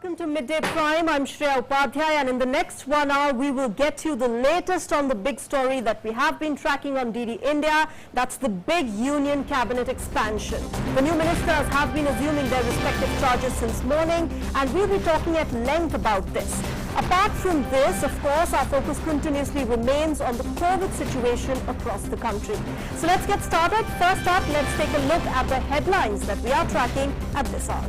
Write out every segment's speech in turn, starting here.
Welcome to Midday Prime. I'm Shreya Upadhyay, and in the next 1 hour we will get you the latest on the big story that we have been tracking on DD India. That's the big union cabinet expansion. The new ministers have been assuming their respective charges since morning, and we'll be talking at length about this. Apart from this, of course, our focus continuously remains on the COVID situation across the country. So let's get started. First up, let's take a look at the headlines that we are tracking at this hour.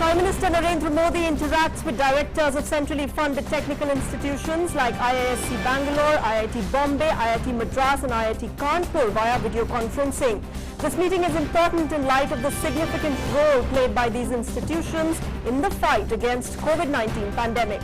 Prime Minister Narendra Modi interacts with directors of centrally funded technical institutions like IISc Bangalore, IIT Bombay, IIT Madras and IIT Kanpur via video conferencing. This meeting is important in light of the significant role played by these institutions in the fight against COVID-19 pandemic.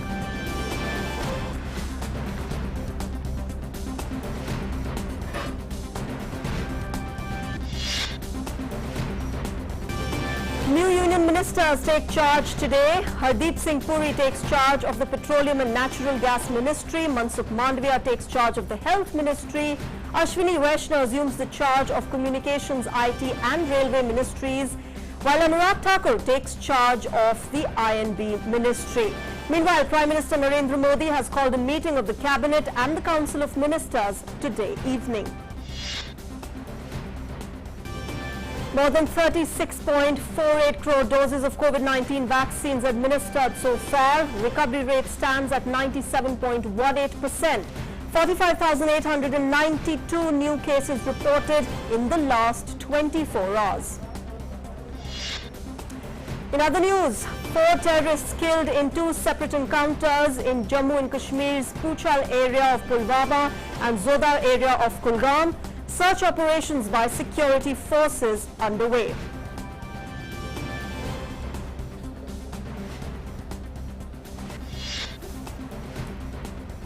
New union ministers take charge today. Hardeep Singh Puri takes charge of the Petroleum and Natural Gas Ministry. Mansukh Mandavia takes charge of the Health Ministry. Ashwini Vaishnaw assumes the charge of Communications, IT and Railway Ministries, while Anurag Thakur takes charge of the INB Ministry. Meanwhile, Prime Minister Narendra Modi has called a meeting of the Cabinet and the Council of Ministers today evening. More than 36.48 crore doses of COVID-19 vaccines administered so far. Recovery rate stands at 97.18%. 45,892 new cases reported in the last 24 hours. In other news, 4 terrorists killed in 2 separate encounters in Jammu and Kashmir's Puchal area of Pulwama and Zodar area of Kulgam. Search operations by security forces underway.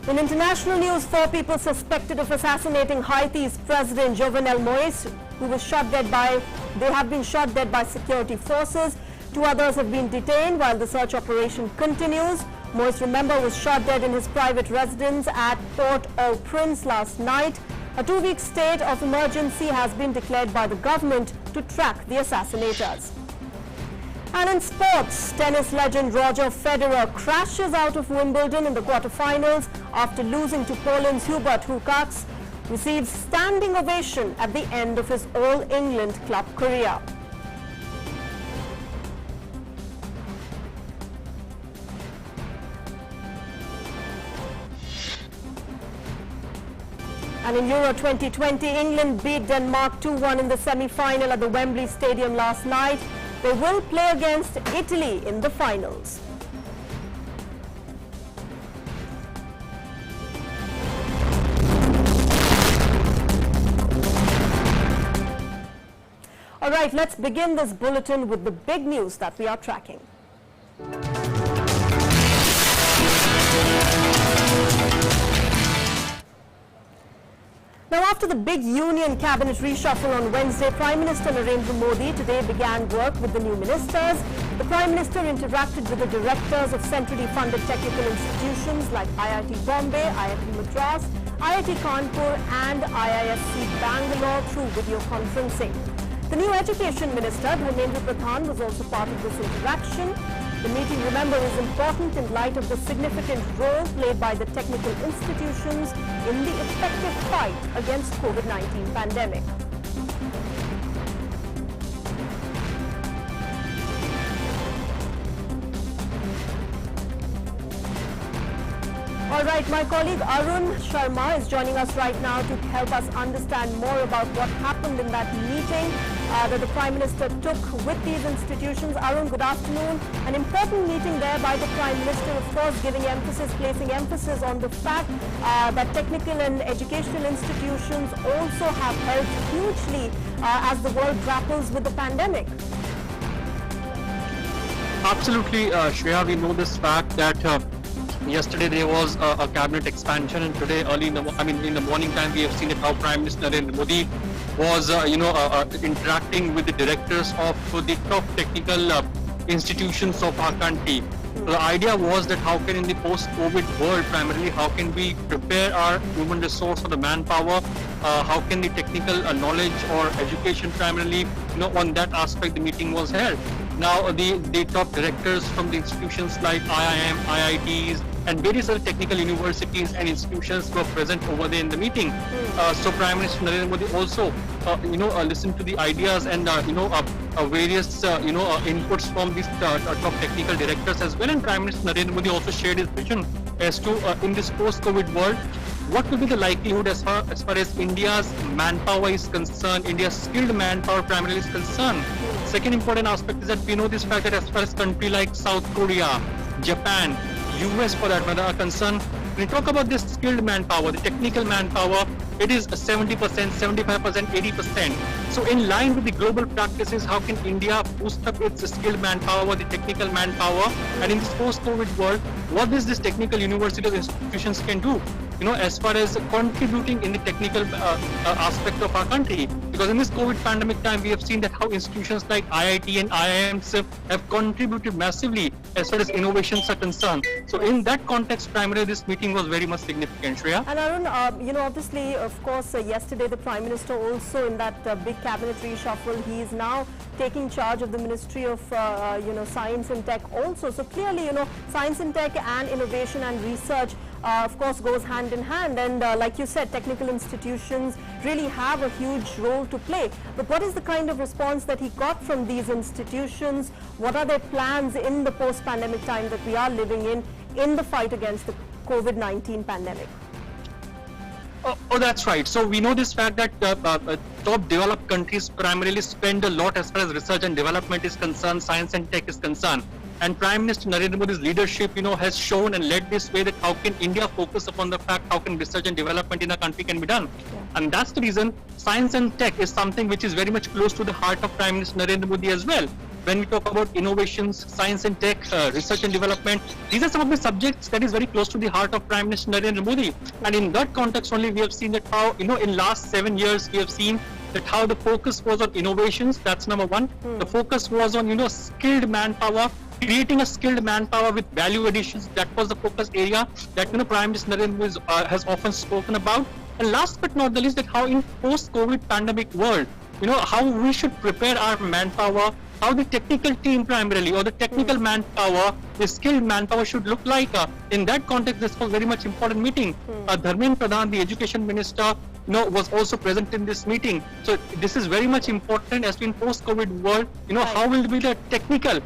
In international news, 4 people suspected of assassinating Haiti's President Jovenel Moise, who was shot dead have been shot dead by security forces. 2 others have been detained while the search operation continues. Moise, remember, was shot dead in his private residence at Port-au-Prince last night. A 2-week state of emergency has been declared by the government to track the assassinators. And in sports, tennis legend Roger Federer crashes out of Wimbledon in the quarterfinals after losing to Poland's Hubert Hurkacz, receives standing ovation at the end of his All-England club career. And in Euro 2020, England beat Denmark 2-1 in the semi-final at the Wembley Stadium last night. They will play against Italy in the finals. All right, let's begin this bulletin with the big news that we are tracking. Now, after the big union cabinet reshuffle on Wednesday, Prime Minister Narendra Modi today began work with the new ministers. The Prime Minister interacted with the directors of centrally funded technical institutions like IIT Bombay, IIT Madras, IIT Kanpur and IISc Bangalore through video conferencing. The new Education Minister, Dharmendra Pradhan, was also part of this interaction. The meeting, remember, is important in light of the significant role played by the technical institutions in the effective fight against COVID-19 pandemic. All right, my colleague Arun Sharma is joining us right now to help us understand more about what happened in that meeting that the Prime Minister took with these institutions. Arun, good afternoon. An important meeting there by the Prime Minister, of course, placing emphasis on the fact that technical and educational institutions also have helped hugely as the world grapples with the pandemic. Absolutely, Shreya, we know this fact that yesterday there was a cabinet expansion, and today early in the morning time we have seen how Prime Minister Narendra Modi was interacting with the directors of the top technical institutions of our country. The idea was that how can in the post-COVID world primarily, how can we prepare our human resource or the manpower, how can the technical knowledge or education primarily, on that aspect the meeting was held. Now the top directors from the institutions like IIM, IITs and various other technical universities and institutions were present over there in the meeting. So Prime Minister Narendra Modi also listened to the ideas and various inputs from these top technical directors as well. And Prime Minister Narendra Modi also shared his vision as to in this post-COVID world, what will be the likelihood as far as India's manpower is concerned, India's skilled manpower primarily is concerned. Second important aspect is that we know this fact that as far as country like South Korea, Japan, US for that matter are concerned, when we talk about this skilled manpower, the technical manpower, it is 70%, 75%, 80%. So in line with the global practices, how can India boost up its skilled manpower, the technical manpower, and in this post-COVID world, what is this technical university institutions can do? As far as contributing in the technical aspect of our country. Because in this COVID pandemic time, we have seen that how institutions like IIT and IIMs have contributed massively as far as innovations are concerned. So in that context, primarily this meeting was very much significant, Shreya. And Arun, obviously, of course, yesterday the Prime Minister also in that big cabinet reshuffle, he is now taking charge of the Ministry of, Science and Tech also. So clearly, science and tech and innovation and research of course goes hand in hand, and like you said, technical institutions really have a huge role to play. But what is the kind of response that he got from these institutions? What are their plans in the post-pandemic time that we are living in the fight against the COVID-19 pandemic? Oh, that's right. So we know this fact that top developed countries primarily spend a lot as far as research and development is concerned, science and tech is concerned. And Prime Minister Narendra Modi's leadership, has shown and led this way that how can India focus upon the fact how can research and development in our country can be done. Yeah. And that's the reason science and tech is something which is very much close to the heart of Prime Minister Narendra Modi as well. When we talk about innovations, science and tech, research and development, these are some of the subjects that is very close to the heart of Prime Minister Narendra Modi. And in that context only we have seen that how, in last 7 years we have seen that how the focus was on innovations, that's number one. The focus was on, skilled manpower, creating a skilled manpower with value additions. That was the focus area that, Prime Minister Narendra Modi has often spoken about. And last but not the least, that how in post-COVID pandemic world, how we should prepare our manpower, how the technical team primarily or the technical manpower, the skilled manpower should look like. In that context, this was very much important meeting. Dharmendra Pradhan, the education minister, was also present in this meeting. So this is very much important as in post-COVID world, how will be the technical,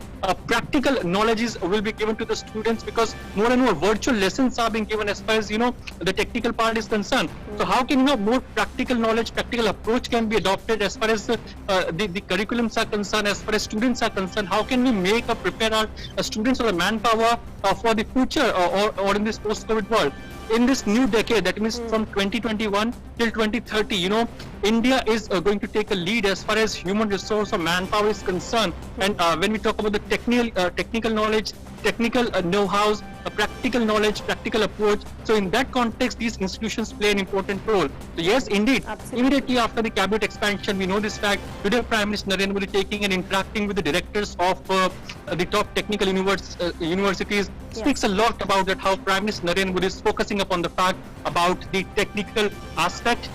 practical knowledges will be given to the students, because more and more virtual lessons are being given as far as, the technical part is concerned. So how can, more practical knowledge, practical approach can be adopted as far as the curriculums are concerned, as far as students are concerned, how can we prepare our students or the manpower for the future or in this post-COVID world. In this new decade, that means from 2021 till 2030, India is going to take a lead as far as human resource or manpower is concerned. And when we talk about the technical knowledge, technical know-hows, practical knowledge, practical approach. So in that context, these institutions play an important role. So yes, indeed, immediately after the cabinet expansion, we know this fact. Today, Prime Minister Narendra Modi taking and interacting with the directors of the top technical universities speaks a lot about that, how Prime Minister Narendra Modi is focusing upon the fact about the technical aspect,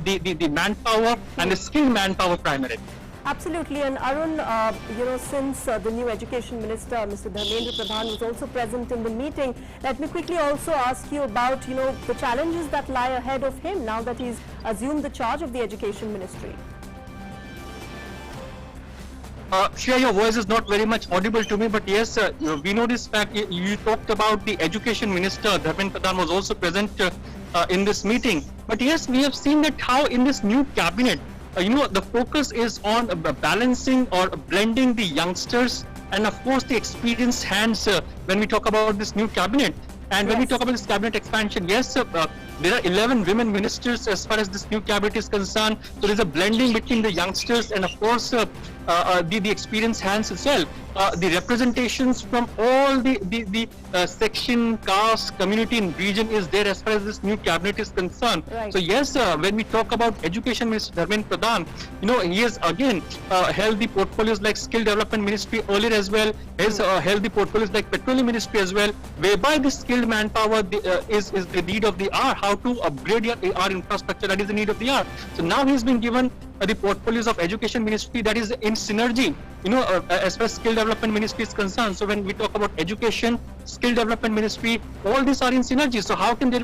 the manpower and the skilled manpower primarily. Absolutely. And Arun, since the new Education Minister, Mr. Dharmendra Pradhan, was also present in the meeting, let me quickly also ask you about, the challenges that lie ahead of him now that he's assumed the charge of the Education Ministry. Shreya, your voice is not very much audible to me, but yes, we know this fact. You talked about the Education Minister, Dharmendra Pradhan was also present in this meeting. But yes, we have seen that how in this new cabinet, the focus is on balancing or blending the youngsters and of course the experienced hands when we talk about this new cabinet. And when we talk about this cabinet expansion, yes, there are 11 women ministers as far as this new cabinet is concerned. So there's a blending between the youngsters and of course the experienced hands as well. The representations from all the section, caste, community and region is there as far as this new cabinet is concerned. Right. So yes, when we talk about Education Minister Dharmendra Pradhan, he has again held the portfolios like Skill Development Ministry earlier as well. He has held the portfolios like Petroleum Ministry as well, whereby the skilled manpower is the need of the hour. How to upgrade our infrastructure, that is the need of the hour. So now he's been given the portfolios of Education Ministry, that is in synergy, as far as Skill Development Ministry is concerned. So when we talk about education, Skill Development Ministry, all these are in synergy. So how can there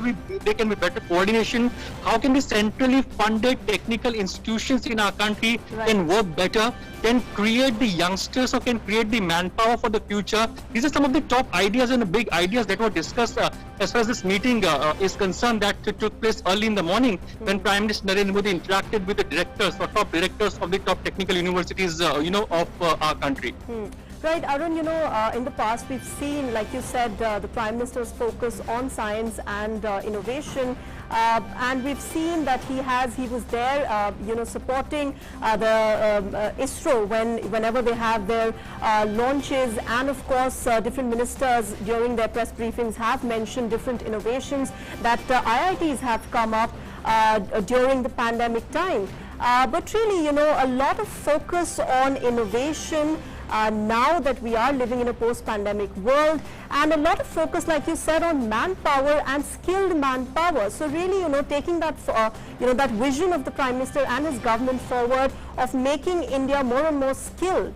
can be better coordination? How can the centrally funded technical institutions in our country can work better, can create the youngsters or can create the manpower for the future? These are some of the top ideas and the big ideas that were discussed as far as this meeting is concerned, that took place early in the morning when Prime Minister Narendra Modi interacted with the directors or top directors of the top technical universities, of our country. Right, Arun, in the past we've seen, like you said, the Prime Minister's focus on science and innovation, and we've seen that he was there, supporting the ISRO whenever they have their launches, and of course different ministers during their press briefings have mentioned different innovations that IITs have come up during the pandemic time. But really, a lot of focus on innovation now that we are living in a post-pandemic world, and a lot of focus, like you said, on manpower and skilled manpower. So really, taking that, that vision of the Prime Minister and his government forward of making India more and more skilled.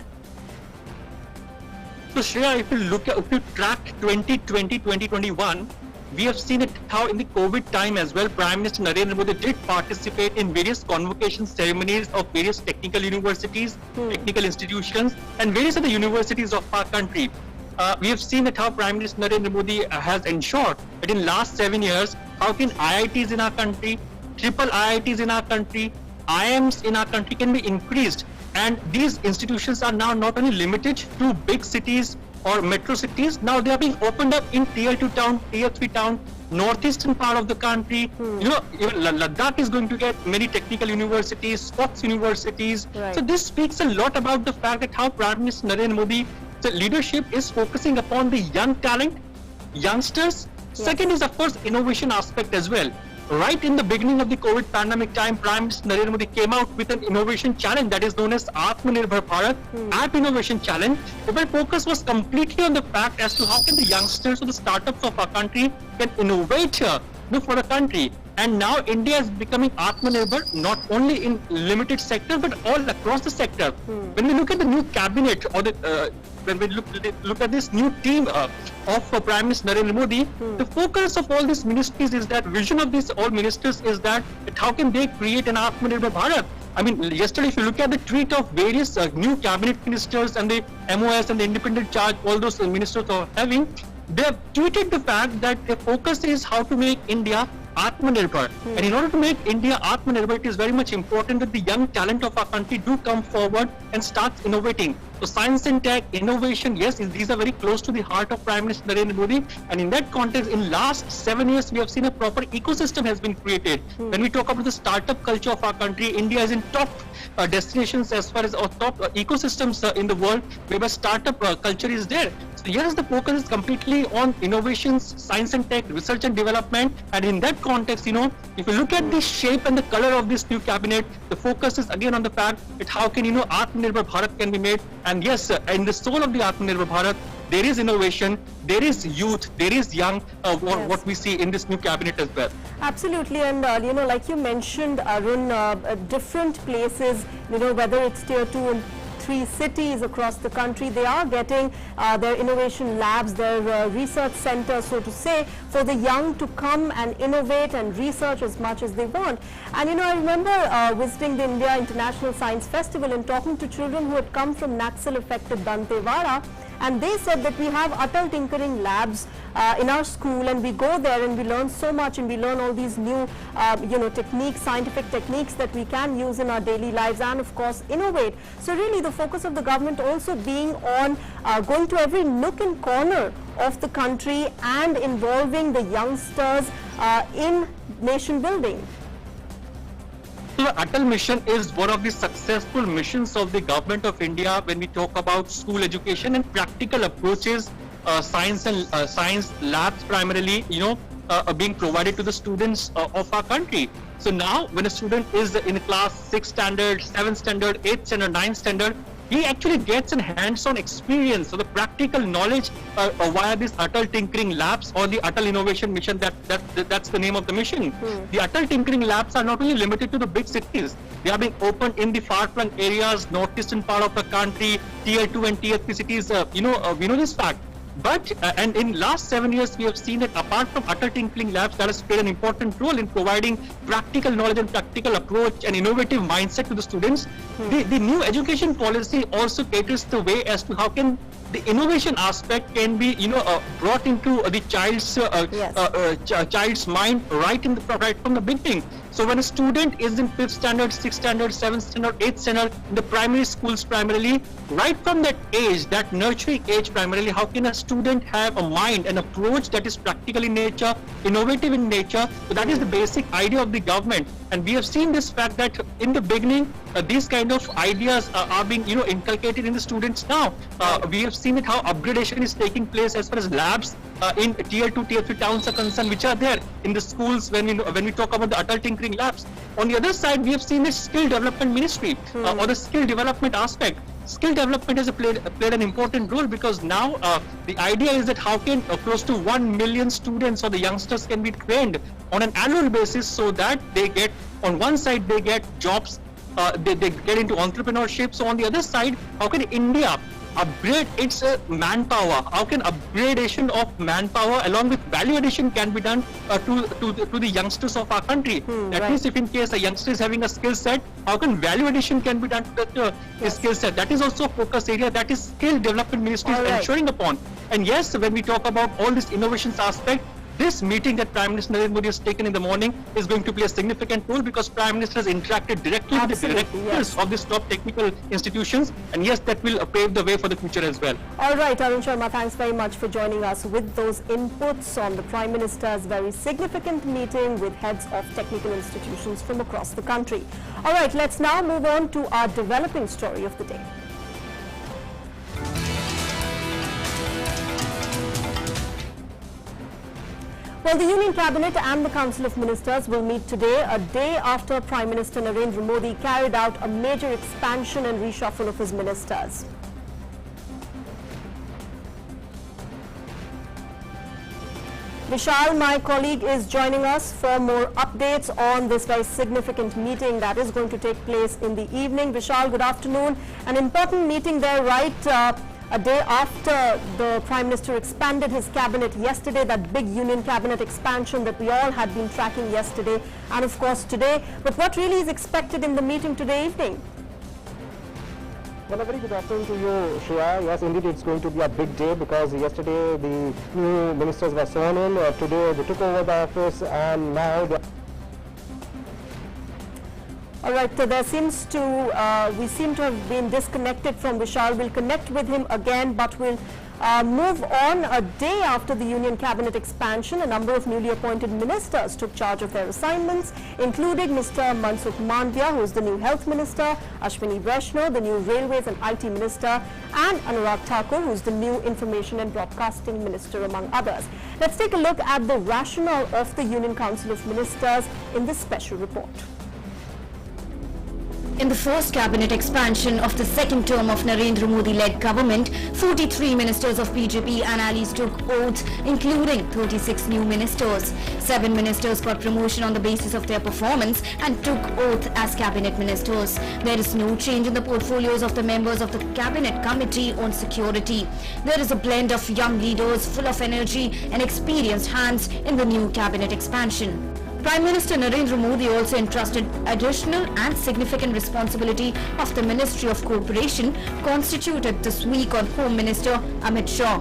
So Shreya, if you track 2020, 2021, we have seen it how in the COVID time as well, Prime Minister Narendra Modi did participate in various convocation ceremonies of various technical universities, technical institutions, and various other universities of our country. We have seen that how Prime Minister Narendra Modi has ensured that in last 7 years, how can IITs in our country, triple IITs in our country, IIMs in our country can be increased. And these institutions are now not only limited to big cities or metro cities, now they are being opened up in tier 2 town, tier 3 town, northeastern part of the country. Even Ladakh is going to get many technical universities, sports universities. Right. So this speaks a lot about the fact that how Prime Minister Narendra Modi, the leadership is focusing upon the young talent, youngsters. Yes. Second is of course innovation aspect as well. Right in the beginning of the COVID pandemic time, Prime Minister Narendra Modi came out with an innovation challenge that is known as Atmanirbhar Bharat App Innovation Challenge, where focus was completely on the fact as to how can the youngsters or the startups of our country can innovate for the country. And now India is becoming Atmanirbhar not only in limited sectors but all across the sector. When we look at the new cabinet or when we look at this new team of Prime Minister Narendra Modi, the focus of all these ministries is that vision of these all ministers is that how can they create an Atmanirbhar Bharat. I mean, yesterday if you look at the tweet of various new cabinet ministers and the MOS and the independent charge, all those ministers are having, they have tweeted the fact that their focus is how to make India Atmanirbhar. And in order to make India Atmanirbhar, it is very much important that the young talent of our country do come forward and start innovating. So science and tech, innovation, yes, these are very close to the heart of Prime Minister Narendra Modi. And in that context, in last 7 years, we have seen a proper ecosystem has been created. When we talk about the startup culture of our country, India is in top destinations as far as top ecosystems in the world, where startup culture is there. So yes, the focus is completely on innovations, science and tech, research and development. And in that context, if you look at the shape and the color of this new cabinet, the focus is again on the fact that how can, Atmanirbhar Bharat can be made. And yes, in the soul of the Atmanirbhar Bharat, there is innovation, there is youth, there is young, what we see in this new cabinet as well. Absolutely, and like you mentioned, Arun, different places, whether it's tier 2 and 3 cities across the country, they are getting their innovation labs, their research centers, so to say, for the young to come and innovate and research as much as they want. And I remember visiting the India International Science Festival and talking to children who had come from Naxal-affected Dantewada, and they said that we have Atal Tinkering Labs in our school, and we go there and we learn so much, and we learn all these new, techniques, scientific techniques that we can use in our daily lives, and of course innovate. So really the focus of the government also being on going to every nook and corner of the country and involving the youngsters in nation building. So the Atal mission is one of the successful missions of the government of India when we talk about school education and practical approaches, science labs primarily, being provided to the students of our country. So now when a student is in class 6 standard, 7 standard, 8 standard, 9 standard, he actually gets an hands-on experience, so the practical knowledge via this Atal Tinkering Labs or the Atal Innovation Mission. That's the name of the mission. The Atal Tinkering Labs are not only limited to the big cities; they are being opened in the far-flung areas, northeastern part of the country, tier 2 and tier 3 cities. We know this fact. But and in last 7 years, we have seen that apart from Atal Tinkering Labs, that has played an important role in providing practical knowledge and practical approach and innovative mindset to the students. The new education policy also caters the way as to how can the innovation aspect can be, brought into the child's mind right from the beginning. So when a student is in 5th standard, 6th standard, 7th standard, 8th standard, in the primary schools primarily, right from that age, that nurturing age primarily, how can a student have a mind, an approach that is practical in nature, innovative in nature? So that is the basic idea of the government. And we have seen this fact that in the beginning, these kind of ideas are being, inculcated in the students now. We have seen it how upgradation is taking place as far as labs in tier 2, tier 3 towns are concerned, which are there in the schools when we talk about the Atal Tinkering Labs. On the other side, we have seen the skill development ministry or the skill development aspect. Skill development has played an important role because now the idea is that how can close to 1 million students or the youngsters can be trained on an annual basis so that they get, on one side they get jobs, they get into entrepreneurship. So on the other side, how can India upgrade its manpower? How can upgradation of manpower along with value addition can be done to the youngsters of our country? That means if in case a youngster is having a skill set, how can value addition can be done to the skill set? That is also a focus area that is skill development ministry is ensuring upon. And yes, when we talk about all this innovations aspect, this meeting that Prime Minister Narendra Modi has taken in the morning is going to play a significant role because Prime Minister has interacted directly with the directors of these top technical institutions, and yes, that will pave the way for the future as well. All right, Arun Sharma, thanks very much for joining us with those inputs on the Prime Minister's very significant meeting with heads of technical institutions from across the country. All right, let's now move on to our developing story of the day. Well, the Union Cabinet and the Council of Ministers will meet today, a day after Prime Minister Narendra Modi carried out a major expansion and reshuffle of his ministers. Vishal, my colleague, is joining us for more updates on this very significant meeting that is going to take place in the evening. Vishal, good afternoon. An important meeting there, right? A day after the Prime Minister expanded his cabinet yesterday, that big Union Cabinet expansion that we all had been tracking yesterday and of course today. But what really is expected in the meeting today evening? Well, a very good afternoon to you, Shreya. Yes, indeed, it's going to be a big day because yesterday the new ministers were sworn in. Today they took over the office and now they... All right, so there seems to, we seem to have been disconnected from Vishal. We'll connect with him again, but we'll move on. A day after the Union Cabinet expansion, a number of newly appointed ministers took charge of their assignments, including Mr. Mansukh Mandviya, who is the new Health Minister, Ashwini Vaishnaw, the new Railways and IT Minister, and Anurag Thakur, who is the new Information and Broadcasting Minister, among others. Let's take a look at the rationale of the Union Council of Ministers in this special report. In the first cabinet expansion of the second term of Narendra Modi-led government, 43 ministers of BJP and allies took oaths, including 36 new ministers. 7 ministers got promotion on the basis of their performance and took oath as cabinet ministers. There is no change in the portfolios of the members of the Cabinet Committee on Security. There is a blend of young leaders full of energy and experienced hands in the new cabinet expansion. Prime Minister Narendra Modi also entrusted additional and significant responsibility of the Ministry of Cooperation, constituted this week on Home Minister Amit Shah.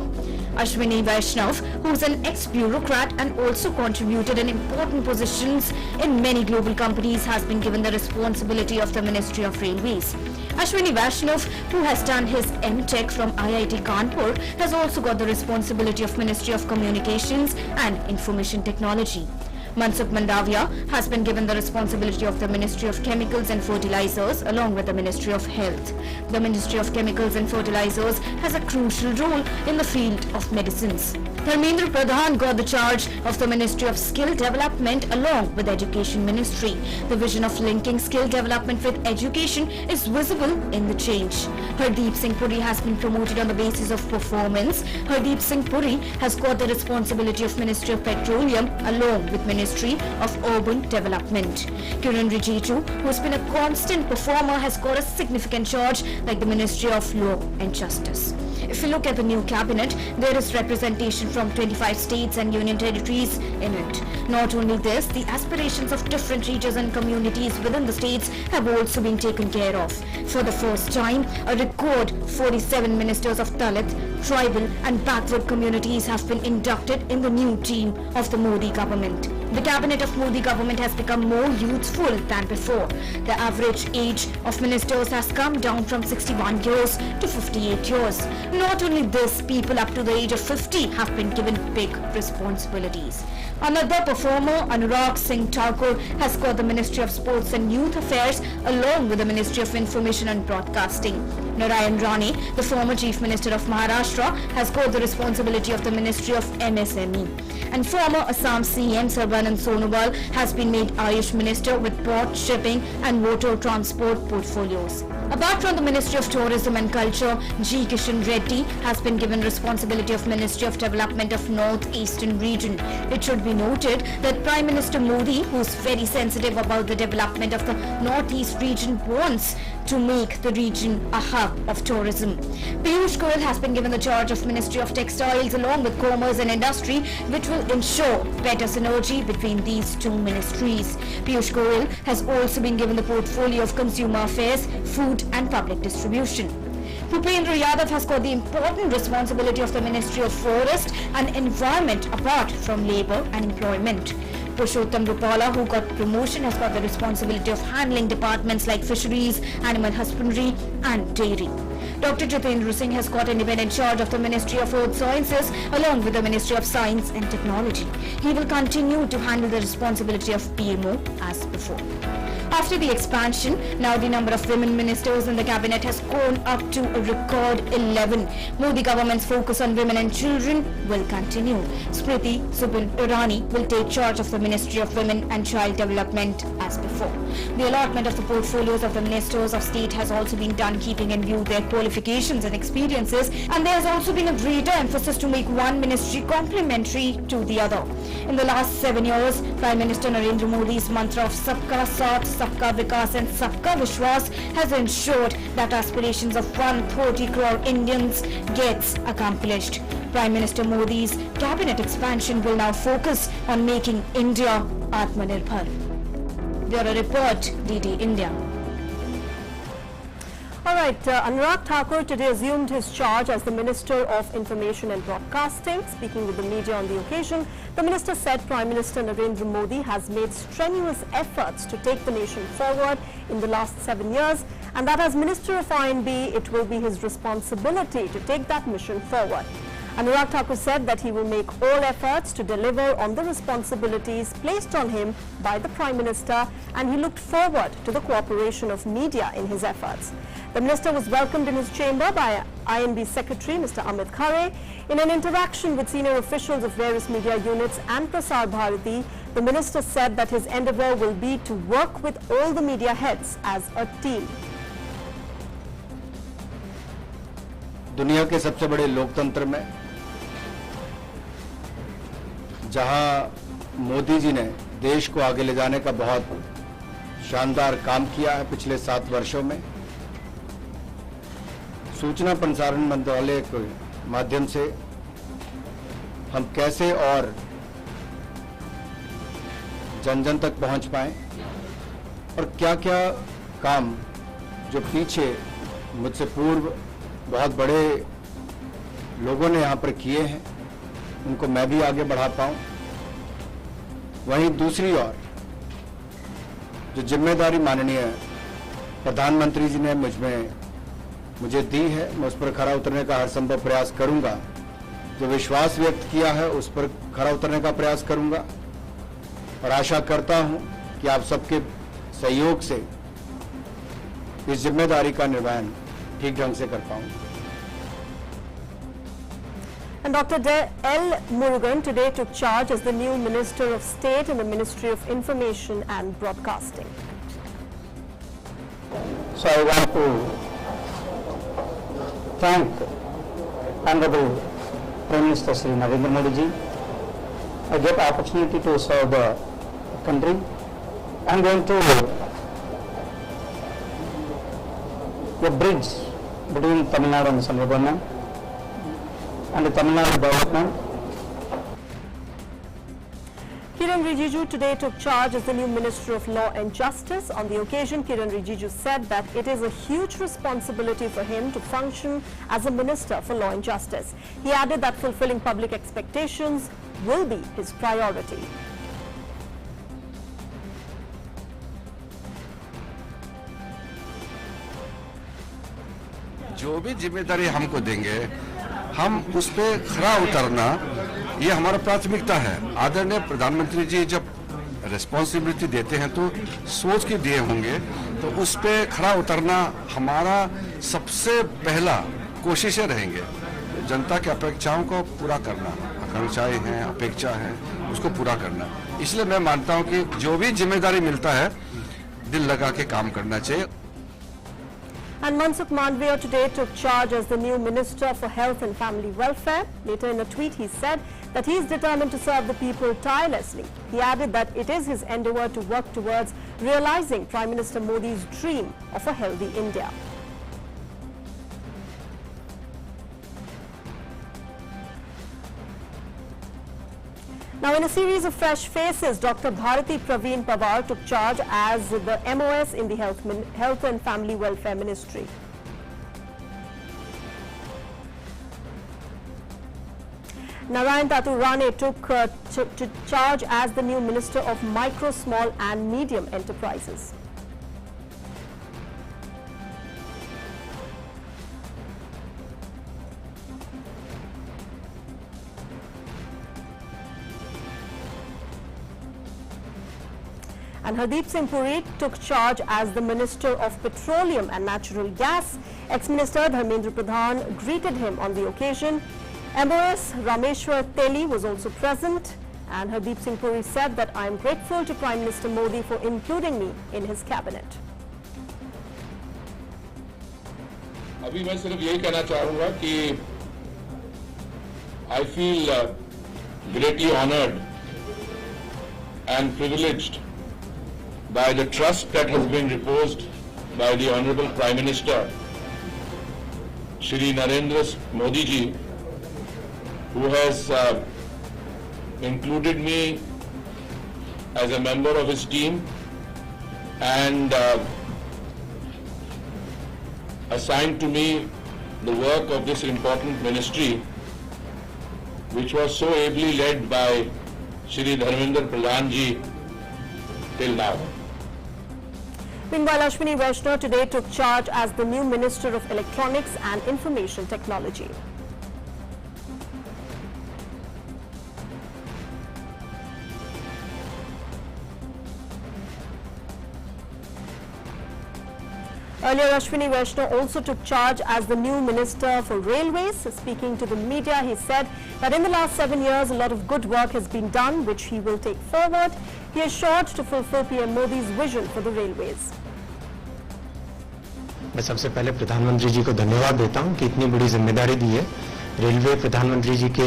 Ashwini Vaishnaw, who is an ex-bureaucrat and also contributed in important positions in many global companies, has been given the responsibility of the Ministry of Railways. Ashwini Vaishnaw, who has done his M.Tech from IIT Kanpur, has also got the responsibility of Ministry of Communications and Information Technology. Mansukh Mandavia has been given the responsibility of the Ministry of Chemicals and Fertilizers along with the Ministry of Health. The Ministry of Chemicals and Fertilizers has a crucial role in the field of medicines. Dharmendra Pradhan got the charge of the Ministry of Skill Development along with Education Ministry. The vision of linking skill development with education is visible in the change. Hardeep Singh Puri has been promoted on the basis of performance. Hardeep Singh Puri has got the responsibility of Ministry of Petroleum along with Ministry of Urban Development. Kiran Rijiju, who has been a constant performer, has got a significant charge like the Ministry of Law and Justice. If you look at the new cabinet, there is representation from 25 states and union territories in it. Not only this, the aspirations of different regions and communities within the states have also been taken care of. For the first time, a record 47 ministers of Dalit, tribal and backward communities have been inducted in the new team of the Modi government. The cabinet of Modi government has become more youthful than before. The average age of ministers has come down from 61 years to 58 years. Not only this, people up to the age of 50 have been given big responsibilities. Another performer, Anurag Singh Thakur, has got the Ministry of Sports and Youth Affairs along with the Ministry of Information and Broadcasting. Narayan Rane, the former Chief Minister of Maharashtra, has got the responsibility of the Ministry of MSME. And former Assam CM Sarbanand Sonowal has been made Ayush Minister with port, shipping and water transport portfolios. Apart from the Ministry of Tourism and Culture, G. Kishan Reddy has been given responsibility of Ministry of Development of North Eastern Region. It should be noted that Prime Minister Modi, who is very sensitive about the development of the Northeast region, wants to make the region a hub of tourism. Piyush Goyal has been given the charge of Ministry of Textiles along with Commerce and Industry, which will ensure better synergy between these two ministries. Piyush Goyal has also been given the portfolio of Consumer Affairs, Food and Public Distribution. Bhupendra Yadav has got the important responsibility of the Ministry of Forest and Environment apart from Labour and Employment. Purushottam Rupala, who got promotion, has got the responsibility of handling departments like fisheries, animal husbandry and dairy. Dr. Jitendra Singh has got independent charge of the Ministry of Earth Sciences along with the Ministry of Science and Technology. He will continue to handle the responsibility of PMO as before. After the expansion, now the number of women ministers in the cabinet has gone up to a record 11. Modi government's focus on women and children will continue. Smriti Subin Irani will take charge of the Ministry of Women and Child Development as before. The allotment of the portfolios of the ministers of state has also been done keeping in view their qualifications and experiences, and there has also been a greater emphasis to make one ministry complementary to the other. In the last 7 years, Prime Minister Narendra Modi's mantra of Sabka Saath, Sabka Vikas and Sabka Vishwas has ensured that aspirations of 130 crore Indians gets accomplished. Prime Minister Modi's cabinet expansion will now focus on making India Atmanirbhar. Bureau Report, DD India. All right, Anurag Thakur today assumed his charge as the Minister of Information and Broadcasting. Speaking with the media on the occasion, the minister said Prime Minister Narendra Modi has made strenuous efforts to take the nation forward in the last 7 years, and that as Minister of INB, it will be his responsibility to take that mission forward. Anurag Thakur said that he will make all efforts to deliver on the responsibilities placed on him by the Prime Minister, and he looked forward to the cooperation of media in his efforts. The minister was welcomed in his chamber by INB Secretary Mr. Amit Khare. In an interaction with senior officials of various media units and Prasar Bharati, the minister said that his endeavour will be to work with all the media heads as a team. दुनिया के सबसे बड़े लोकतंत्र में जहां मोदी जी ने देश को आगे ले जाने का बहुत शानदार काम किया है पिछले 7 वर्षों में, सूचना प्रसारण मंत्रालय के माध्यम से हम कैसे और जन जन तक पहुंच पाएं और क्या क्या काम जो पीछे मुझसे पूर्व बहुत बड़े लोगों ने यहाँ पर किए हैं उनको मैं भी आगे बढ़ा पाऊं। वहीं दूसरी ओर जो जिम्मेदारी माननीय प्रधानमंत्री जी ने मुझे दी है, मैं उस पर खरा उतरने का हर संभव प्रयास करूंगा। जो विश्वास व्यक्त किया है उस पर खरा उतरने का प्रयास करूंगा और आशा करता हूं कि आप सबके सहयोग से इस जिम्मेदारी का निर्वहन ठीक ढंग से कर पाऊंगा। And Dr. L. Murugan today took charge as the new Minister of State in the Ministry of Information and Broadcasting. So I want to thank Honorable Prime Minister Shri Narendra Modi ji. I get opportunity to serve the country. I am going to the bridge between Tamil Nadu and the central government and the Tamil Nadu development. Kiren Rijiju today took charge as the new Minister of Law and Justice. On the occasion, Kiren Rijiju said that it is a huge responsibility for him to function as a Minister for Law and Justice. He added that fulfilling public expectations will be his priority. जो भी जिम्मेदारी हमको देंगे हम उस पर खरा उतरना ये हमारा प्राथमिकता है। आदरणीय प्रधानमंत्री जी जब रिस्पॉन्सिबिलिटी देते हैं तो सोच के दिए होंगे, तो उस पर खरा उतरना हमारा सबसे पहला कोशिशें रहेंगे। जनता की अपेक्षाओं को पूरा करना, आकांक्षाएं हैं, अपेक्षा है, उसको पूरा करना। इसलिए मैं मानता हूं कि जो भी जिम्मेदारी मिलता है दिल लगा के काम करना चाहिए। And Mansukh Mandviya today took charge as the new Minister for Health and Family Welfare. Later in a tweet, he said that he is determined to serve the people tirelessly. He added that it is his endeavour to work towards realising Prime Minister Modi's dream of a healthy India. Now, in a series of fresh faces, Dr. Bharati Praveen Pawar took charge as the MOS in the Health and Family Welfare Ministry. Narayan Tatu Rane took charge as the new Minister of Micro, Small and Medium Enterprises. And Hardeep Singh Puri took charge as the Minister of Petroleum and Natural Gas. Ex-Minister Dharmendra Pradhan greeted him on the occasion. MOS Rameshwar Teli was also present, and Hardeep Singh Puri said that I am grateful to Prime Minister Modi for including me in his cabinet. अभी मैं सिर्फ यही कहना चाहूँगा कि I feel greatly honoured and privileged by the trust that has been reposed by the Honourable Prime Minister Shri Narendra Modi ji, who has included me as a member of his team and assigned to me the work of this important ministry, which was so ably led by Shri Dharmendra Pradhan ji till now. Meanwhile, Ashwini Vaishnaw today took charge as the new Minister of Electronics and Information Technology. Earlier, Ashwini Vaishnaw also took charge as the new Minister for Railways. Speaking to the media, he said that in the last 7 years, a lot of good work has been done, which he will take forward. He is sure to fulfill PM Modi's vision for the railways. मैं सबसे पहले प्रधानमंत्री जी को धन्यवाद देता हूं कि इतनी बड़ी जिम्मेदारी दी है। रेलवे प्रधानमंत्री जी के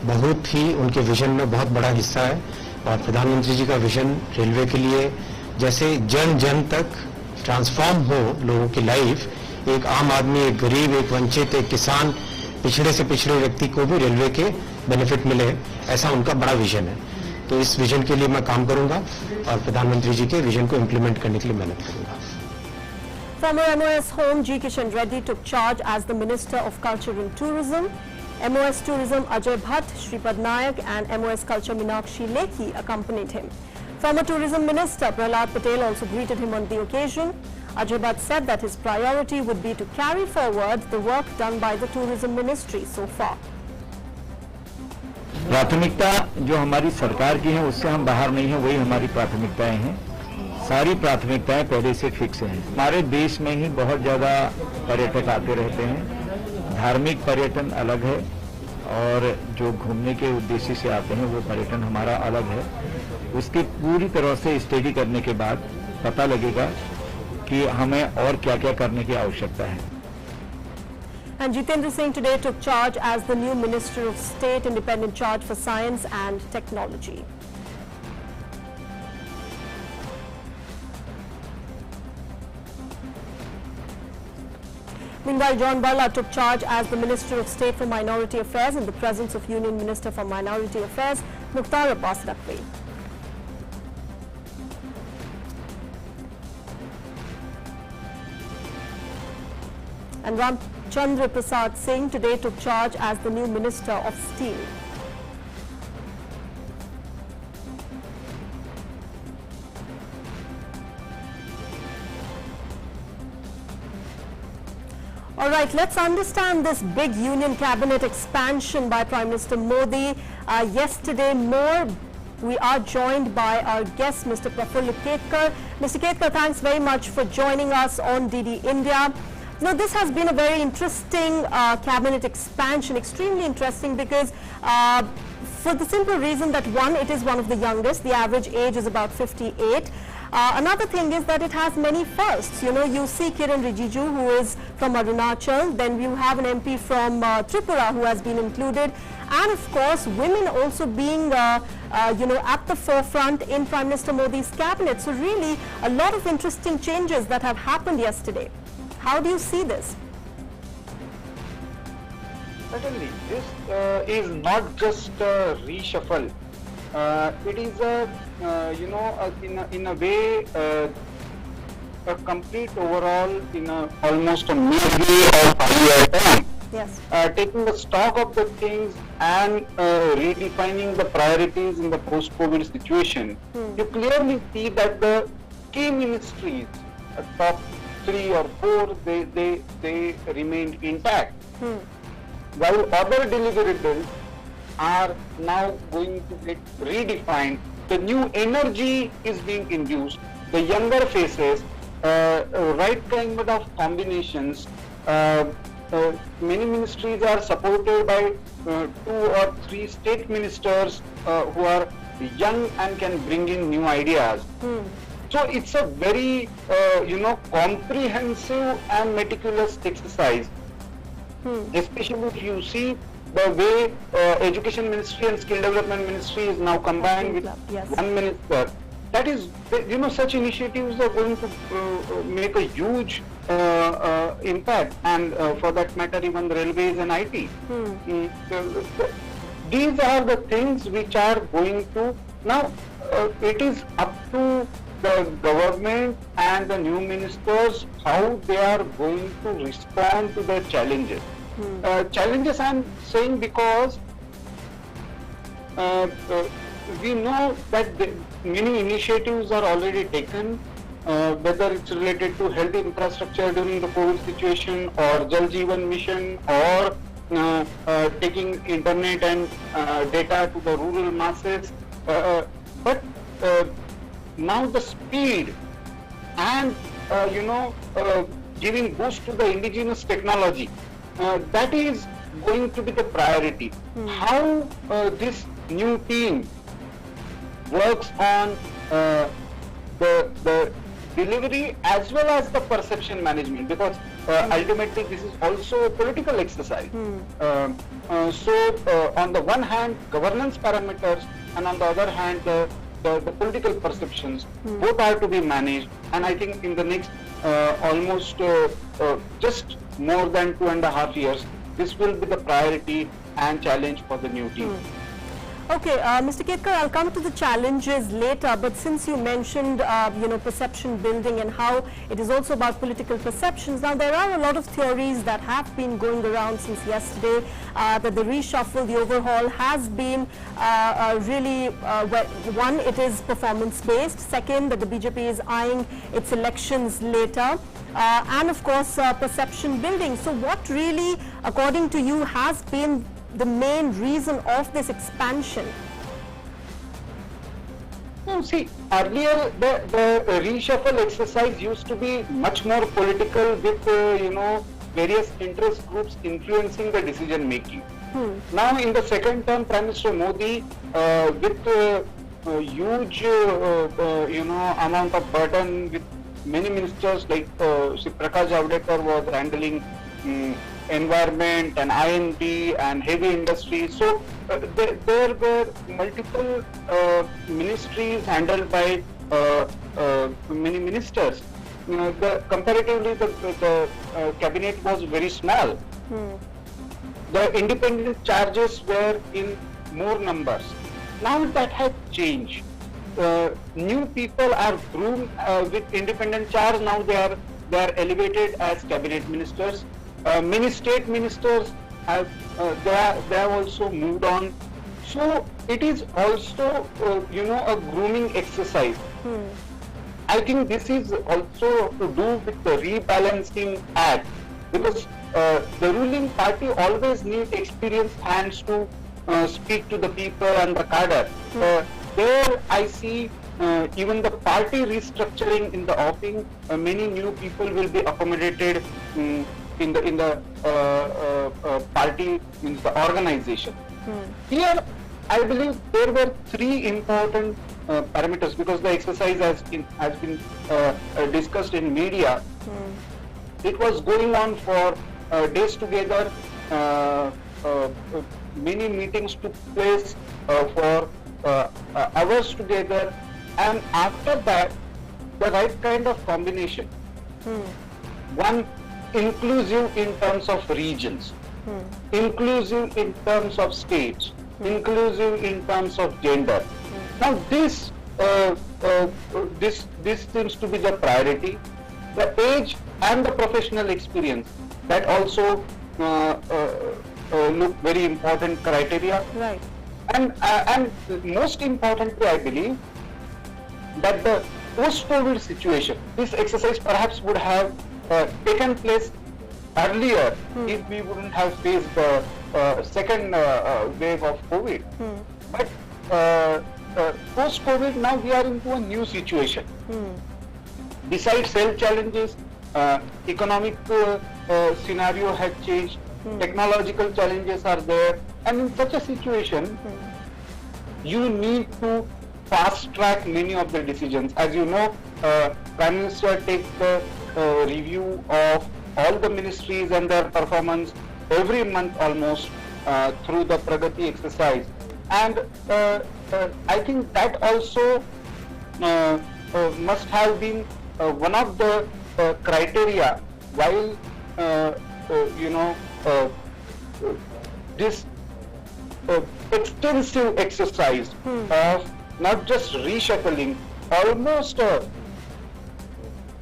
बहुत ही उनके विजन में बहुत बड़ा हिस्सा है और प्रधानमंत्री जी का विजन रेलवे के लिए जैसे जन जन तक ट्रांसफॉर्म हो लोगों की लाइफ, एक आम आदमी, एक गरीब, एक वंचित, एक किसान, पिछड़े से पिछड़े व्यक्ति को भी रेलवे के बेनिफिट मिले, ऐसा उनका बड़ा विजन है। तो इस विजन के लिए मैं काम करूंगा और प्रधानमंत्री जी के विजन को इम्प्लीमेंट करने के लिए मेहनत करूंगा। Former MOS Home G. Kishan Reddy took charge as the Minister of Culture and Tourism. MOS Tourism Ajay Bhatt, Shripad Nayak and MOS Culture Meenakshi Lekhi accompanied him. Former Tourism Minister Prahlad Patel also greeted him on the occasion. Ajay Bhatt said that his priority would be to carry forward the work done by the Tourism Ministry so far. प्राथमिकता जो हमारी सरकार की है उससे हम बाहर नहीं है, वही हमारी प्राथमिकताएं हैं। सारी प्राथमिकताएं पहले से फिक्स हैं। हमारे देश में ही बहुत ज़्यादा पर्यटक आते रहते हैं। धार्मिक पर्यटन अलग है और जो घूमने के उद्देश्य से आते हैं वो पर्यटन हमारा अलग है। उसकी पूरी तरह से स्टडी करने के बाद पता लगेगा कि हमें और क्या क्या करने की आवश्यकता है। And Jitendra Singh today took charge as the new Minister of State, independent charge for science and technology. Meanwhile, John Balla took charge as the Minister of State for Minority Affairs in the presence of Union Minister for Minority Affairs, Mukhtar Abbas Naqvi. And Ramchandra Prasad Singh today took charge as the new Minister of Steel. All right, let's understand this big union cabinet expansion by Prime Minister Modi. Yesterday, we are joined by our guest, Mr. Prafullit Ketkar. Mr. Ketkar, thanks very much for joining us on DD India. Now, this has been a very interesting cabinet expansion, extremely interesting because for the simple reason that one, it is one of the youngest, the average age is about 58. Another thing is that it has many firsts. You know, you see Kiren Rijiju, who is from Arunachal, then you have an MP from Tripura who has been included, and of course women also being you know, at the forefront in Prime Minister Modi's cabinet. So really a lot of interesting changes that have happened yesterday. How do you see this? Certainly, this is not just a reshuffle. It is a, you know, in a way, a complete overall, in a almost a mid-way of a term. Yes. Taking the stock of the things and redefining the priorities in the post-COVID situation. You clearly see that the key ministries, top 3 or 4, they remain intact. While other deliverables are now going to get redefined, the new energy is being induced, the younger faces, right kind of combinations. Many ministries are supported by 2 or 3 state ministers who are young and can bring in new ideas. So it's a very, you know, comprehensive and meticulous exercise. Especially if you see the way Education Ministry and Skill Development Ministry is now combined with one minister. That is, you know, such initiatives are going to make a huge impact, and for that matter, even the railways and IT. These are the things which are going to, now it is up to the government and the new ministers how they are going to respond to the challenges. Challenges I'm saying because we know that many initiatives are already taken, whether it's related to health infrastructure during the COVID situation, or Jal Jeevan Mission, or taking internet and data to the rural masses. But now the speed and you know, giving boost to the indigenous technology, that is going to be the priority. How this new team works on the delivery as well as the perception management, because ultimately this is also a political exercise. So on the one hand, governance parameters, and on the other hand, the political perceptions, both are to be managed. And I think in the next almost just more than 2.5 years, this will be the priority and challenge for the new team. Okay, Mr. Ketkar, I'll come to the challenges later, but since you mentioned, you know, perception building and how it is also about political perceptions, now there are a lot of theories that have been going around since yesterday, that the reshuffle, the overhaul has been really, well, one, it is performance-based, second, that the BJP is eyeing its elections later, and of course, perception building. So what really, according to you, has been the main reason of this expansion? No, see, earlier the reshuffle exercise used to be much more political with, various interest groups influencing the decision making. Now in the second term, Prime Minister Modi, with huge, amount of burden with many ministers like Prakash Javadekar was handling environment and IND and heavy industry. So there were multiple ministries handled by many ministers. Comparatively, the cabinet was very small. The independent charges were in more numbers. Now that has changed. New people are groomed with independent charge. Now they are elevated as cabinet ministers. Many state ministers have they have also moved on. So it is also a grooming exercise. I think this is also to do with the rebalancing act, because the ruling party always need experienced hands to speak to the people and the cadre. There I see even the party restructuring in the offing. Many new people will be accommodated in the party, in the organization. Here, I believe there were three important parameters, because the exercise has been discussed in media. It was going on for days together. Many meetings took place for hours together, and after that, the right kind of combination. One, inclusive in terms of regions, inclusive in terms of states, inclusive in terms of gender. Now this seems to be the priority. The age and the professional experience, that also look very important criteria. Right. And most importantly, I believe that the post-COVID situation, this exercise perhaps would have taken place earlier if we wouldn't have faced the second wave of COVID. But post-COVID, now we are into a new situation. Besides health challenges, economic scenario has changed, technological challenges are there, and in such a situation, you need to fast track many of the decisions. As you know, Prime Minister takes the review of all the ministries and their performance every month almost through the Pragati exercise. And I think that also must have been one of the criteria while this extensive exercise of not just reshuffling, almost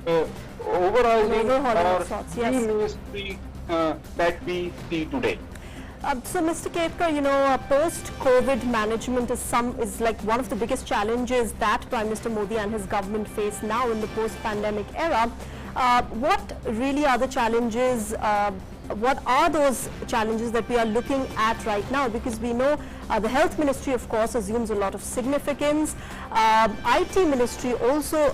overhauling our ministry that we see today. So, Mr. Ketkar, post-COVID management is like one of the biggest challenges that Prime Minister Modi and his government face now in the post-pandemic era. What really are the challenges? What are those challenges that we are looking at right now? Because we know the Health Ministry, of course, assumes a lot of significance. IT Ministry also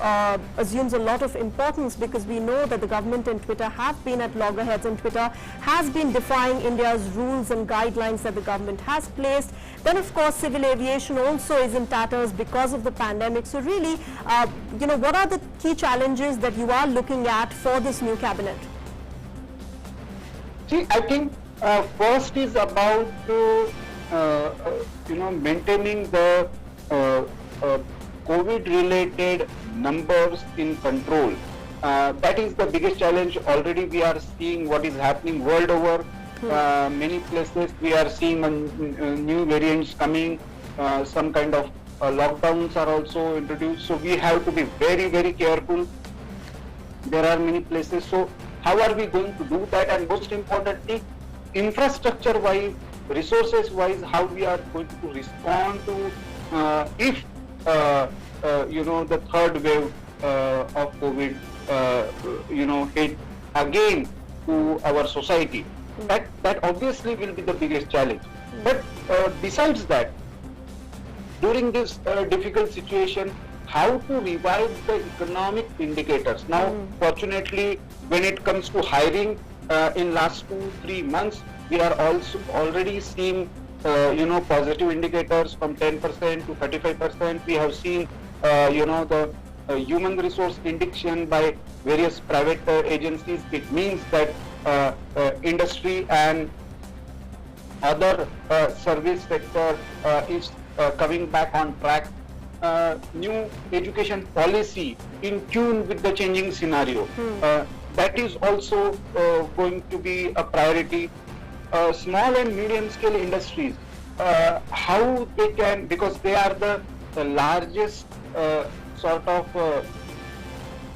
assumes a lot of importance, because we know that the government and Twitter have been at loggerheads, and Twitter has been defying India's rules and guidelines that the government has placed. Then, of course, civil aviation also is in tatters because of the pandemic. So really, what are the key challenges that you are looking at for this new cabinet? See, I think first is about maintaining the COVID-related numbers in control. That is the biggest challenge. Already we are seeing what is happening world over. Many places we are seeing new variants coming. Some kind of lockdowns are also introduced. So we have to be very, very careful. There are many places. So how are we going to do that? And most importantly, infrastructure-wise, resources-wise, how we are going to respond to if the third wave of COVID hit again to our society. That obviously will be the biggest challenge. But besides that, during this difficult situation, how to revive the economic indicators. Now, fortunately, when it comes to hiring, in last 2-3 months, we are also already seeing positive indicators from 10% to 35%. We have seen the human resource indication by various private agencies. It means that industry and other service sector is coming back on track. New education policy in tune with the changing scenario. That is also going to be a priority. Small and medium scale industries, how they can, because they are the largest sort of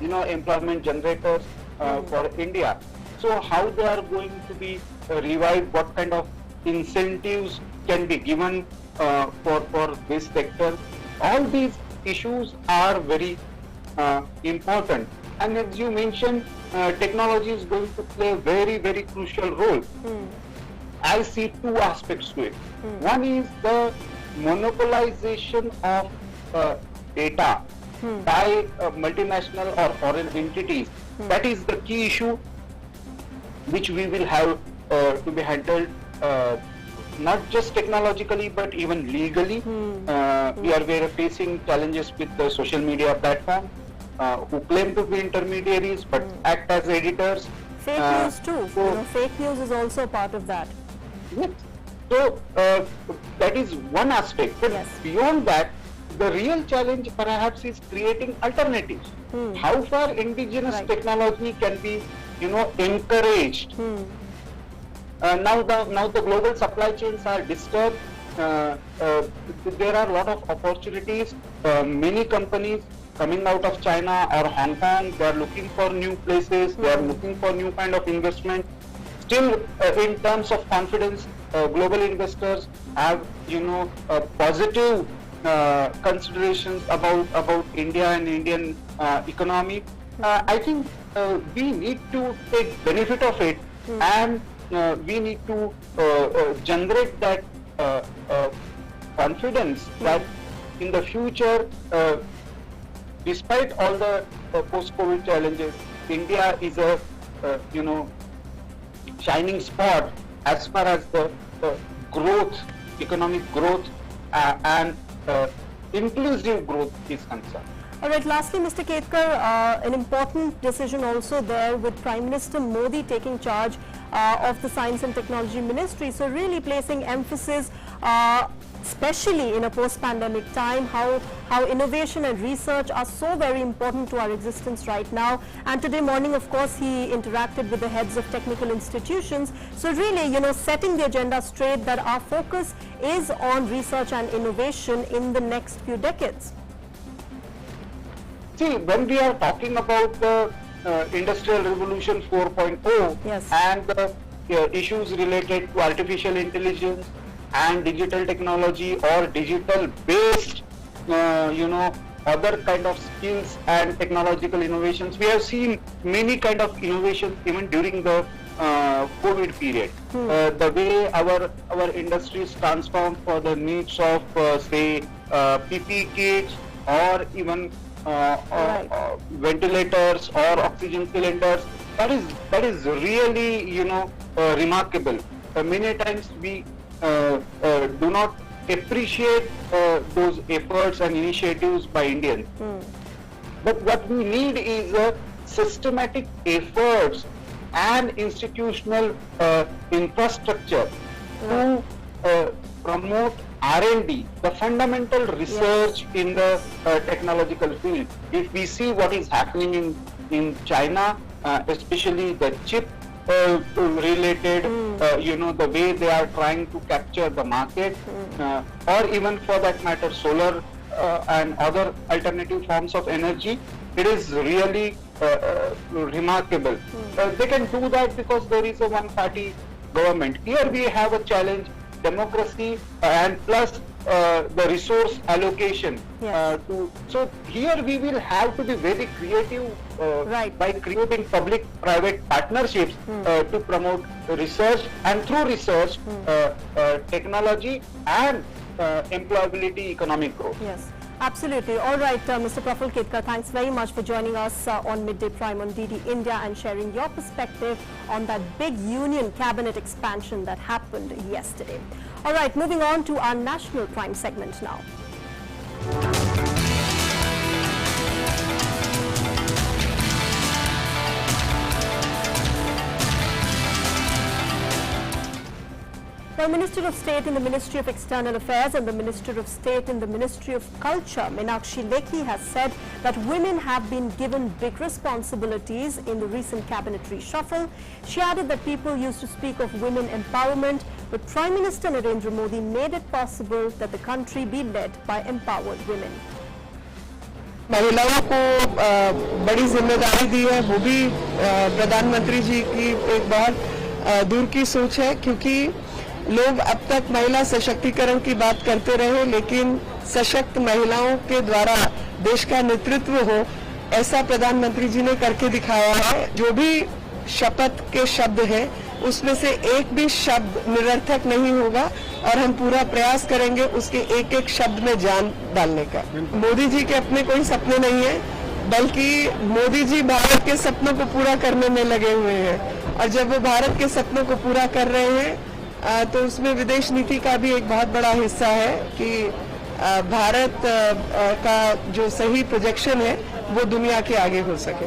employment generators for India. So how they are going to be revived, what kind of incentives can be given for this sector. All these issues are very important. And as you mentioned, technology is going to play a very, very crucial role. I see two aspects to it. One is the monopolization of data by multinational or foreign entities. That is the key issue which we will have to be handled not just technologically but even legally. We are facing challenges with the social media platform who claim to be intermediaries but act as editors. Fake news too. Fake news is also part of that. Yes. So that is one aspect. But beyond that, the real challenge perhaps is creating alternatives. How far indigenous technology can be, encouraged. Now the global supply chains are disturbed. There are a lot of opportunities. Many companies coming out of China or Hong Kong, they are looking for new places. They are looking for new kind of investment. Still, in terms of confidence, global investors have, positive considerations about India and Indian economy. I think we need to take benefit of it, and we need to generate that confidence that in the future, despite all the post-COVID challenges, India is a shining spot as far as the growth, economic growth and inclusive growth is concerned. All right, lastly, Mr. Ketkar, an important decision also there with Prime Minister Modi taking charge of the Science and Technology Ministry. So really placing emphasis, especially in a post-pandemic time, how innovation and research are so very important to our existence right now. And today morning, of course, he interacted with the heads of technical institutions. So really, setting the agenda straight that our focus is on research and innovation in the next few decades. See, when we are talking about the Industrial Revolution 4.0 and the issues related to artificial intelligence and digital technology or digital based, other kind of skills and technological innovations, we have seen many kind of innovations even during the COVID period. The way our industries transformed for the needs of, say, PPE kits or even ventilators or oxygen cylinders, that is really remarkable. Many times we do not appreciate those efforts and initiatives by Indians. But what we need is systematic efforts and institutional infrastructure to promote R&D, the fundamental research in the technological field. If we see what is happening in China, especially the chip related, the way they are trying to capture the market, or even for that matter solar and other alternative forms of energy, it is really remarkable. They can do that because there is a one-party government. Here we have a challenge democracy and plus the resource allocation. Yes. So here we will have to be very creative Right. by creating public-private partnerships to promote research, and through research, technology and employability, economic growth. Yes, absolutely. All right, Mr. Praful Ketkar, thanks very much for joining us on Midday Prime on DD India and sharing your perspective on that big union cabinet expansion that happened yesterday. All right, moving on to our national prime segment now. The Minister of State in the Ministry of External Affairs and the Minister of State in the Ministry of Culture, Meenakshi Lekhi, has said that women have been given big responsibilities in the recent cabinet reshuffle. She added that people used to speak of women empowerment, but Prime Minister Narendra Modi made it possible that the country be led by empowered women. महिलाओं को बड़ी जिम्मेदारी दी है, वो भी प्रधानमंत्री जी की एक बहुत दूर की सोच है, क्योंकि लोग अब तक महिला सशक्तिकरण की बात करते रहे, लेकिन सशक्त महिलाओं के द्वारा देश का नेतृत्व हो, ऐसा प्रधानमंत्री जी ने करके दिखाया है। जो भी शपथ के शब्द हैं, उसमें से एक भी शब्द निरर्थक नहीं होगा और हम पूरा प्रयास करेंगे उसके एक एक शब्द में जान डालने का। मोदी जी के अपने कोई सपने नहीं है, बल्कि मोदी जी भारत के सपनों को पूरा करने में लगे हुए हैं, और जब वो भारत के सपनों को पूरा कर रहे हैं तो उसमें विदेश नीति का भी एक बहुत बड़ा हिस्सा है कि भारत का जो सही प्रोजेक्शन है वो दुनिया के आगे हो सके।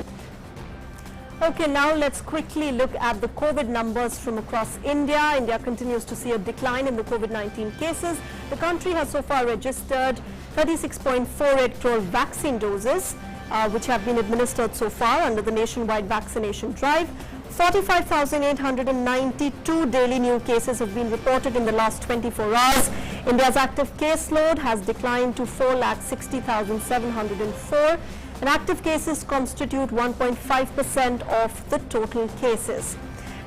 Okay, now let's quickly look at the COVID numbers from across India. India continues to see a decline in the COVID-19 cases. The country has so far registered 36.48 crore vaccine doses, which have been administered so far under the nationwide vaccination drive. 45,892 daily new cases have been reported in the last 24 hours. India's active caseload has declined to 4,60,704. And active cases constitute 1.5% of the total cases.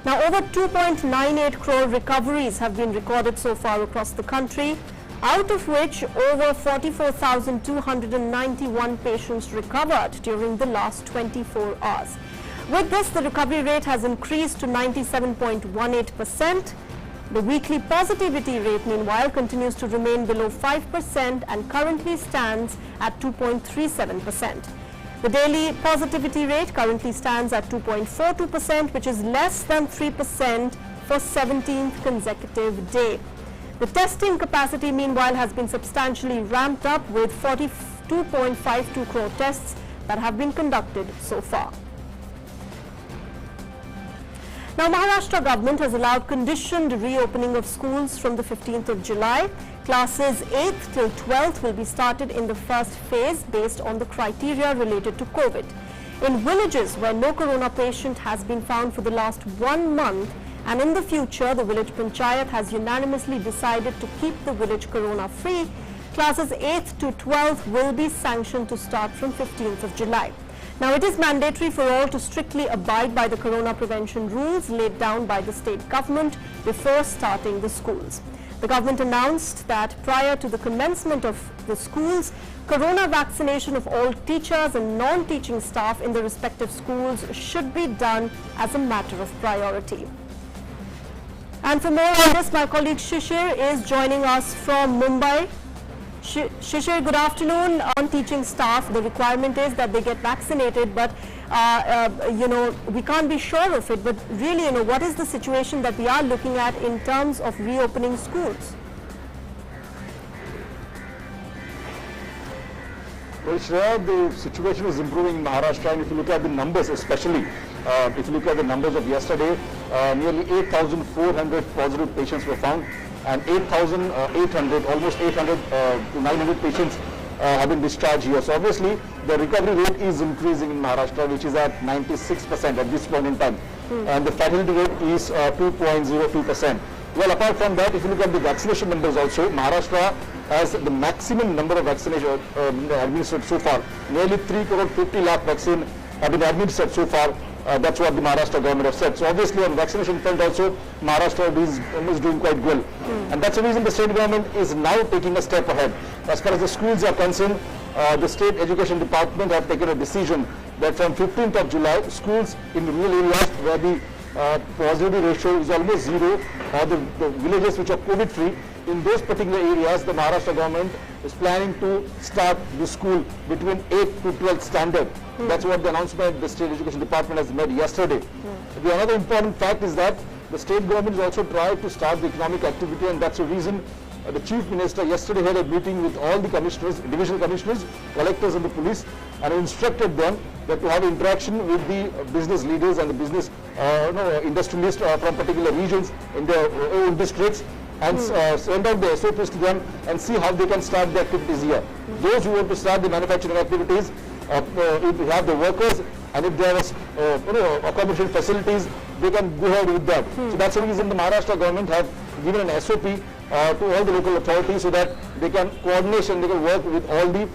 Now, over 2.98 crore recoveries have been recorded so far across the country, out of which over 44,291 patients recovered during the last 24 hours. With this, the recovery rate has increased to 97.18%. The weekly positivity rate, meanwhile, continues to remain below 5% and currently stands at 2.37%. The daily positivity rate currently stands at 2.42%, which is less than 3% for 17th consecutive day. The testing capacity, meanwhile, has been substantially ramped up with 42.52 crore tests that have been conducted so far. Now, Maharashtra government has allowed conditioned reopening of schools from the 15th of July. Classes 8th till 12th will be started in the first phase based on the criteria related to COVID. In villages where no corona patient has been found for the last 1 month, and in the future the village panchayat has unanimously decided to keep the village corona free, classes 8th to 12th will be sanctioned to start from 15th of July. Now, it is mandatory for all to strictly abide by the corona prevention rules laid down by the state government before starting the schools. The government announced that prior to the commencement of the schools, corona vaccination of all teachers and non-teaching staff in the respective schools should be done as a matter of priority. And for more on this, my colleague Shishir is joining us from Mumbai. Shishir, good afternoon. On teaching staff, the requirement is that they get vaccinated, but we can't be sure of it. But really, what is the situation that we are looking at in terms of reopening schools? Well, Shreya, the situation is improving in Maharashtra, and if you look at the numbers, especially if you look at the numbers of yesterday, nearly 8,400 positive patients were found, and 8,800, almost 800 to 900 patients have been discharged here. So obviously, the recovery rate is increasing in Maharashtra, which is at 96% at this point in time, and the fatality rate is 2.02%. Well, apart from that, if you look at the vaccination numbers also, Maharashtra has the maximum number of vaccination administered so far. Nearly 3 crore 50 lakh vaccine have been administered so far, That's what the Maharashtra government has said. So obviously on vaccination front also, Maharashtra is doing quite well. And that's the reason the state government is now taking a step ahead. As far as the schools are concerned, the state education department have taken a decision that from 15th of July, schools in rural areas where the positivity ratio is almost zero, or the villages which are COVID-free, in those particular areas, the Maharashtra government is planning to start the school between 8th to 12th standard. That's what the announcement the state education department has made yesterday. The another important fact is that the state government is also trying to start the economic activity, and that's the reason the chief minister yesterday had a meeting with all the commissioners, divisional commissioners, collectors and the police, and instructed them that to have interaction with the business leaders and the business industrialists from particular regions in their own districts, and send out the SOPs to them and see how they can start the activities here. Those who want to start the manufacturing activities, if we have the workers and if there is accommodation facilities, they can go ahead with that. So that's the reason the Maharashtra government have given an SOP to all the local authorities so that they can coordination, they can work with all the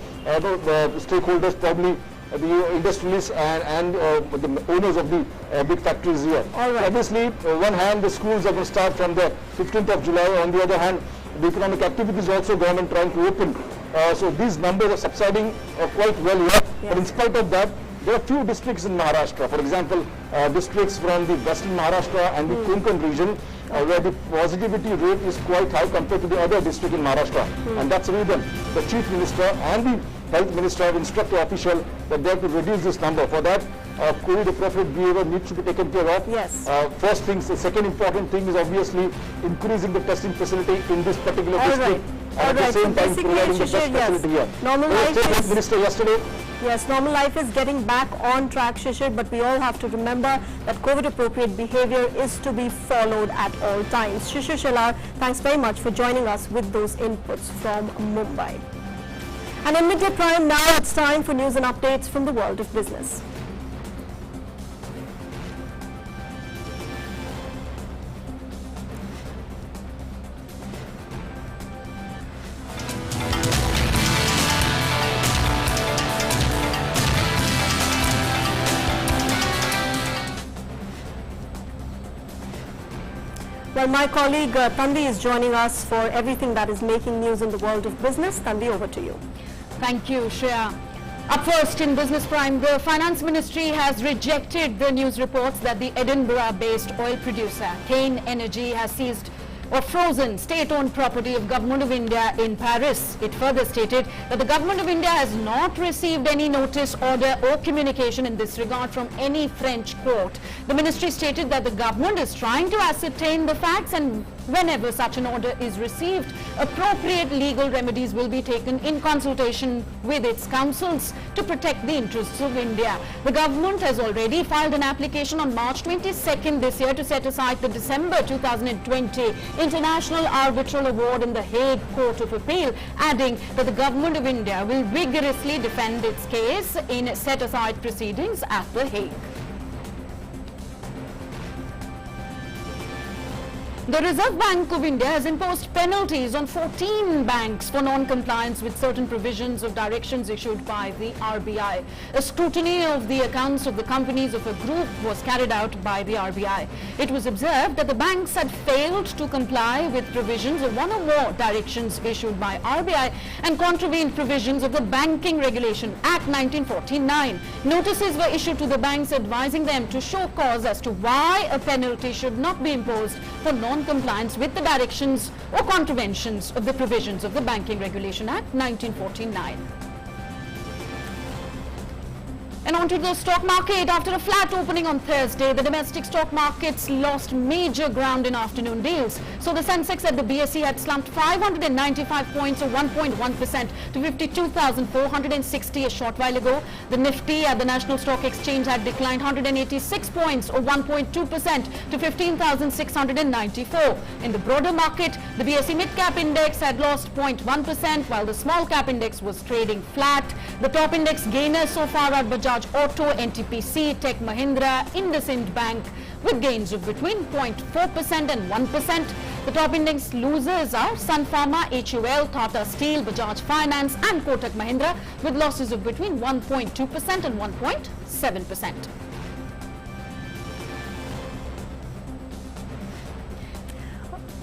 stakeholders, probably the industrialists and the owners of the big factories here. All right. So obviously, on one hand, the schools are going to start from the 15th of July. On the other hand, the economic activities also government trying to open. So these numbers are subsiding quite well here. Yes. But in spite of that, there are few districts in Maharashtra. For example, districts from the western Maharashtra and the Konkan region, where the positivity rate is quite high compared to the other district in Maharashtra. And that's the reason the chief minister and the health minister have instructed official that they have to reduce this number. For that, COVID appropriate behavior needs to be taken care of. Yes. First things, the second important thing is obviously increasing the testing facility in this particular district. And at the same time providing the best facility here. Normal life Health minister yesterday. Yes, normal life is getting back on track, Shishir, but we all have to remember that COVID-appropriate behavior is to be followed at all times. Shishir Shelar, thanks very much for joining us with those inputs from Mumbai. And in Midday Prime now, it's time for news and updates from the world of business. Well, my colleague Tandi is joining us for everything that is making news in the world of business. Tandi, over to you. Thank you, Shreya. Up first in Business Prime, the Finance Ministry has rejected the news reports that the Edinburgh-based oil producer Cain Energy has seized or frozen state-owned property of Government of India in Paris. It further stated that the Government of India has not received any notice, order or communication in this regard from any French court. The ministry stated that the government is trying to ascertain the facts, and whenever such an order is received, appropriate legal remedies will be taken in consultation with its councils to protect the interests of India. The government has already filed an application on March 22nd this year to set aside the December 2020 International Arbitral Award in the Hague Court of Appeal, adding that the Government of India will vigorously defend its case in set-aside proceedings at the Hague. The Reserve Bank of India has imposed penalties on 14 banks for non-compliance with certain provisions of directions issued by the RBI. A scrutiny of the accounts of the companies of a group was carried out by the RBI. It was observed that the banks had failed to comply with provisions of one or more directions issued by RBI and contravened provisions of the Banking Regulation Act 1949. Notices were issued to the banks advising them to show cause as to why a penalty should not be imposed for non-compliance with the directions or contraventions of the provisions of the Banking Regulation Act 1949. And on to the stock market. After a flat opening on Thursday, the domestic stock markets lost major ground in afternoon deals. So the Sensex at the BSE had slumped 595 points or 1.1% to 52,460 a short while ago. The Nifty at the National Stock Exchange had declined 186 points or 1.2% to 15,694. In the broader market, the BSE Mid-Cap Index had lost 0.1%, while the Small Cap Index was trading flat. The top index gainers so far are Bajaj Auto, NTPC, Tech Mahindra, IndusInd Bank, with gains of between 0.4% and 1%. The top index losers are Sun Pharma, HUL, Tata Steel, Bajaj Finance and Kotak Mahindra, with losses of between 1.2% and 1.7%.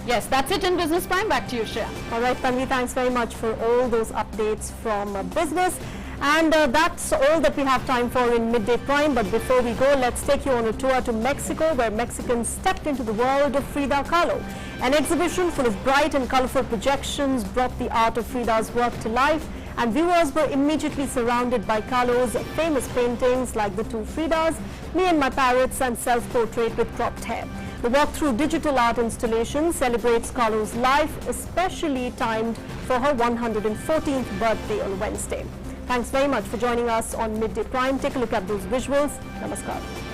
Yes, that's it in Business Prime. Back to you, Shreya. All right, Tanvi, thanks very much for all those updates from business. And that's all that we have time for in Midday Prime. But before we go, let's take you on a tour to Mexico, where Mexicans stepped into the world of Frida Kahlo. An exhibition full of bright and colorful projections brought the art of Frida's work to life, and viewers were immediately surrounded by Kahlo's famous paintings like the two Fridas, Me and My Parrots, and Self-Portrait with Cropped Hair. The walk through digital art installation celebrates Kahlo's life, especially timed for her 114th birthday on Wednesday. Thanks very much for joining us on Midday Prime. Take a look at those visuals. Namaskar.